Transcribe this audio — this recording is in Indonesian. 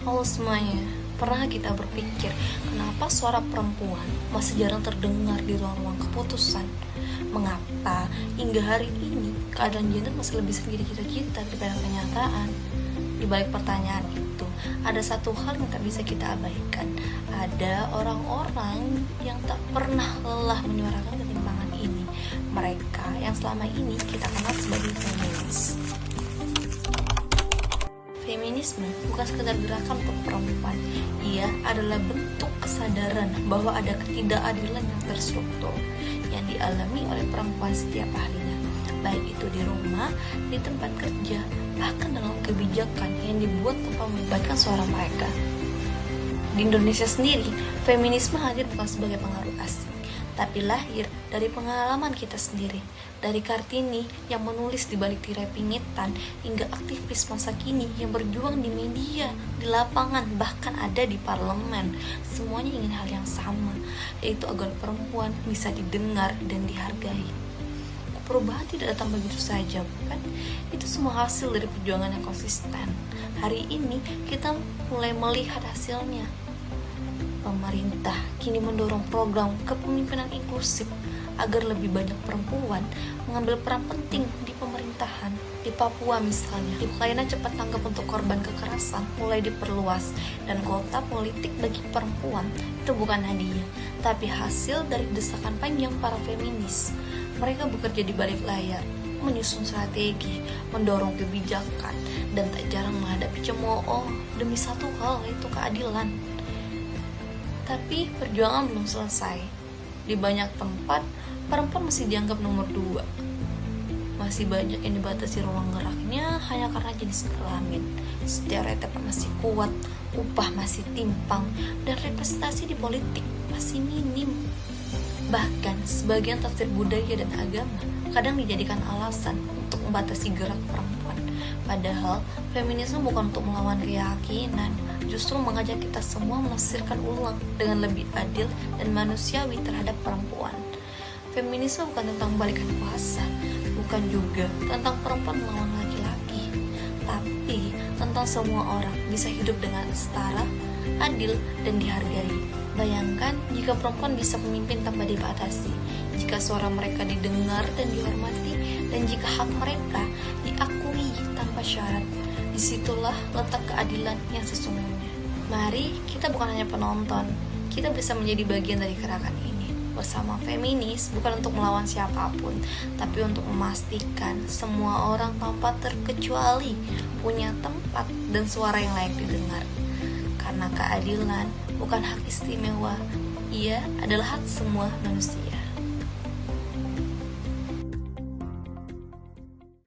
Halo semuanya, pernah kita berpikir kenapa suara perempuan masih jarang terdengar di ruang-ruang keputusan? Mengapa hingga hari ini keadaan gender masih lebih sering jadi cita-cita daripada kenyataan? Di balik pertanyaan itu, ada satu hal yang tak bisa kita abaikan. Ada orang-orang yang tak pernah lelah menyuarakan ketimpangan ini. Mereka yang selama ini kita kenal sebagai feminis. Feminisme bukan sekedar gerakan untuk perempuan. Ia adalah bentuk kesadaran bahwa ada ketidakadilan yang terstruktur yang dialami oleh perempuan setiap harinya, baik itu di rumah, di tempat kerja, bahkan dalam kebijakan yang dibuat tanpa melibatkan suara mereka. Di Indonesia sendiri, feminisme hadir bukan sebagai pengaruh asing, tapi lahir dari pengalaman kita sendiri. Dari Kartini yang menulis di balik tirai pingitan, hingga aktivis masa kini yang berjuang di media, di lapangan, bahkan ada di parlemen. Semuanya ingin hal yang sama, yaitu agar perempuan bisa didengar dan dihargai. Perubahan tidak datang begitu saja, bukan? Itu semua hasil dari perjuangan yang konsisten. Hari ini kita mulai melihat hasilnya. Pemerintah kini mendorong program kepemimpinan inklusif agar lebih banyak perempuan mengambil peran penting di pemerintahan. Di Papua misalnya, pelayanan cepat tanggap untuk korban kekerasan mulai diperluas, dan kuota politik bagi perempuan itu bukan hadiah, tapi hasil dari desakan panjang para feminis. Mereka bekerja di balik layar, menyusun strategi, mendorong kebijakan, dan tak jarang menghadapi cemooh demi satu hal, yaitu keadilan. Tapi perjuangan belum selesai. Di banyak tempat, perempuan masih dianggap nomor 2. Masih banyak yang dibatasi ruang geraknya hanya karena jenis kelamin. Stereotip masih kuat, upah masih timpang, dan representasi di politik masih minim. Bahkan sebagian tafsir budaya dan agama kadang dijadikan alasan untuk membatasi gerak perempuan. Padahal feminisme bukan untuk melawan keyakinan, justru mengajak kita semua menafsirkan ulang dengan lebih adil dan manusiawi terhadap perempuan. Feminisme bukan tentang balikan kuasa, bukan juga tentang perempuan melawan laki-laki, tapi tentang semua orang bisa hidup dengan setara, adil, dan dihargai. Bayangkan jika perempuan bisa memimpin tanpa dibatasi, jika suara mereka didengar dan dihormati, dan jika hak mereka diakui tanpa syarat. Disitulah letak keadilan yang sesungguhnya. Mari kita bukan hanya penonton, kita bisa menjadi bagian dari gerakan ini. Bersama feminis bukan untuk melawan siapapun, tapi untuk memastikan semua orang tanpa terkecuali punya tempat dan suara yang layak didengar. Karena keadilan bukan hak istimewa, ia adalah hak semua manusia.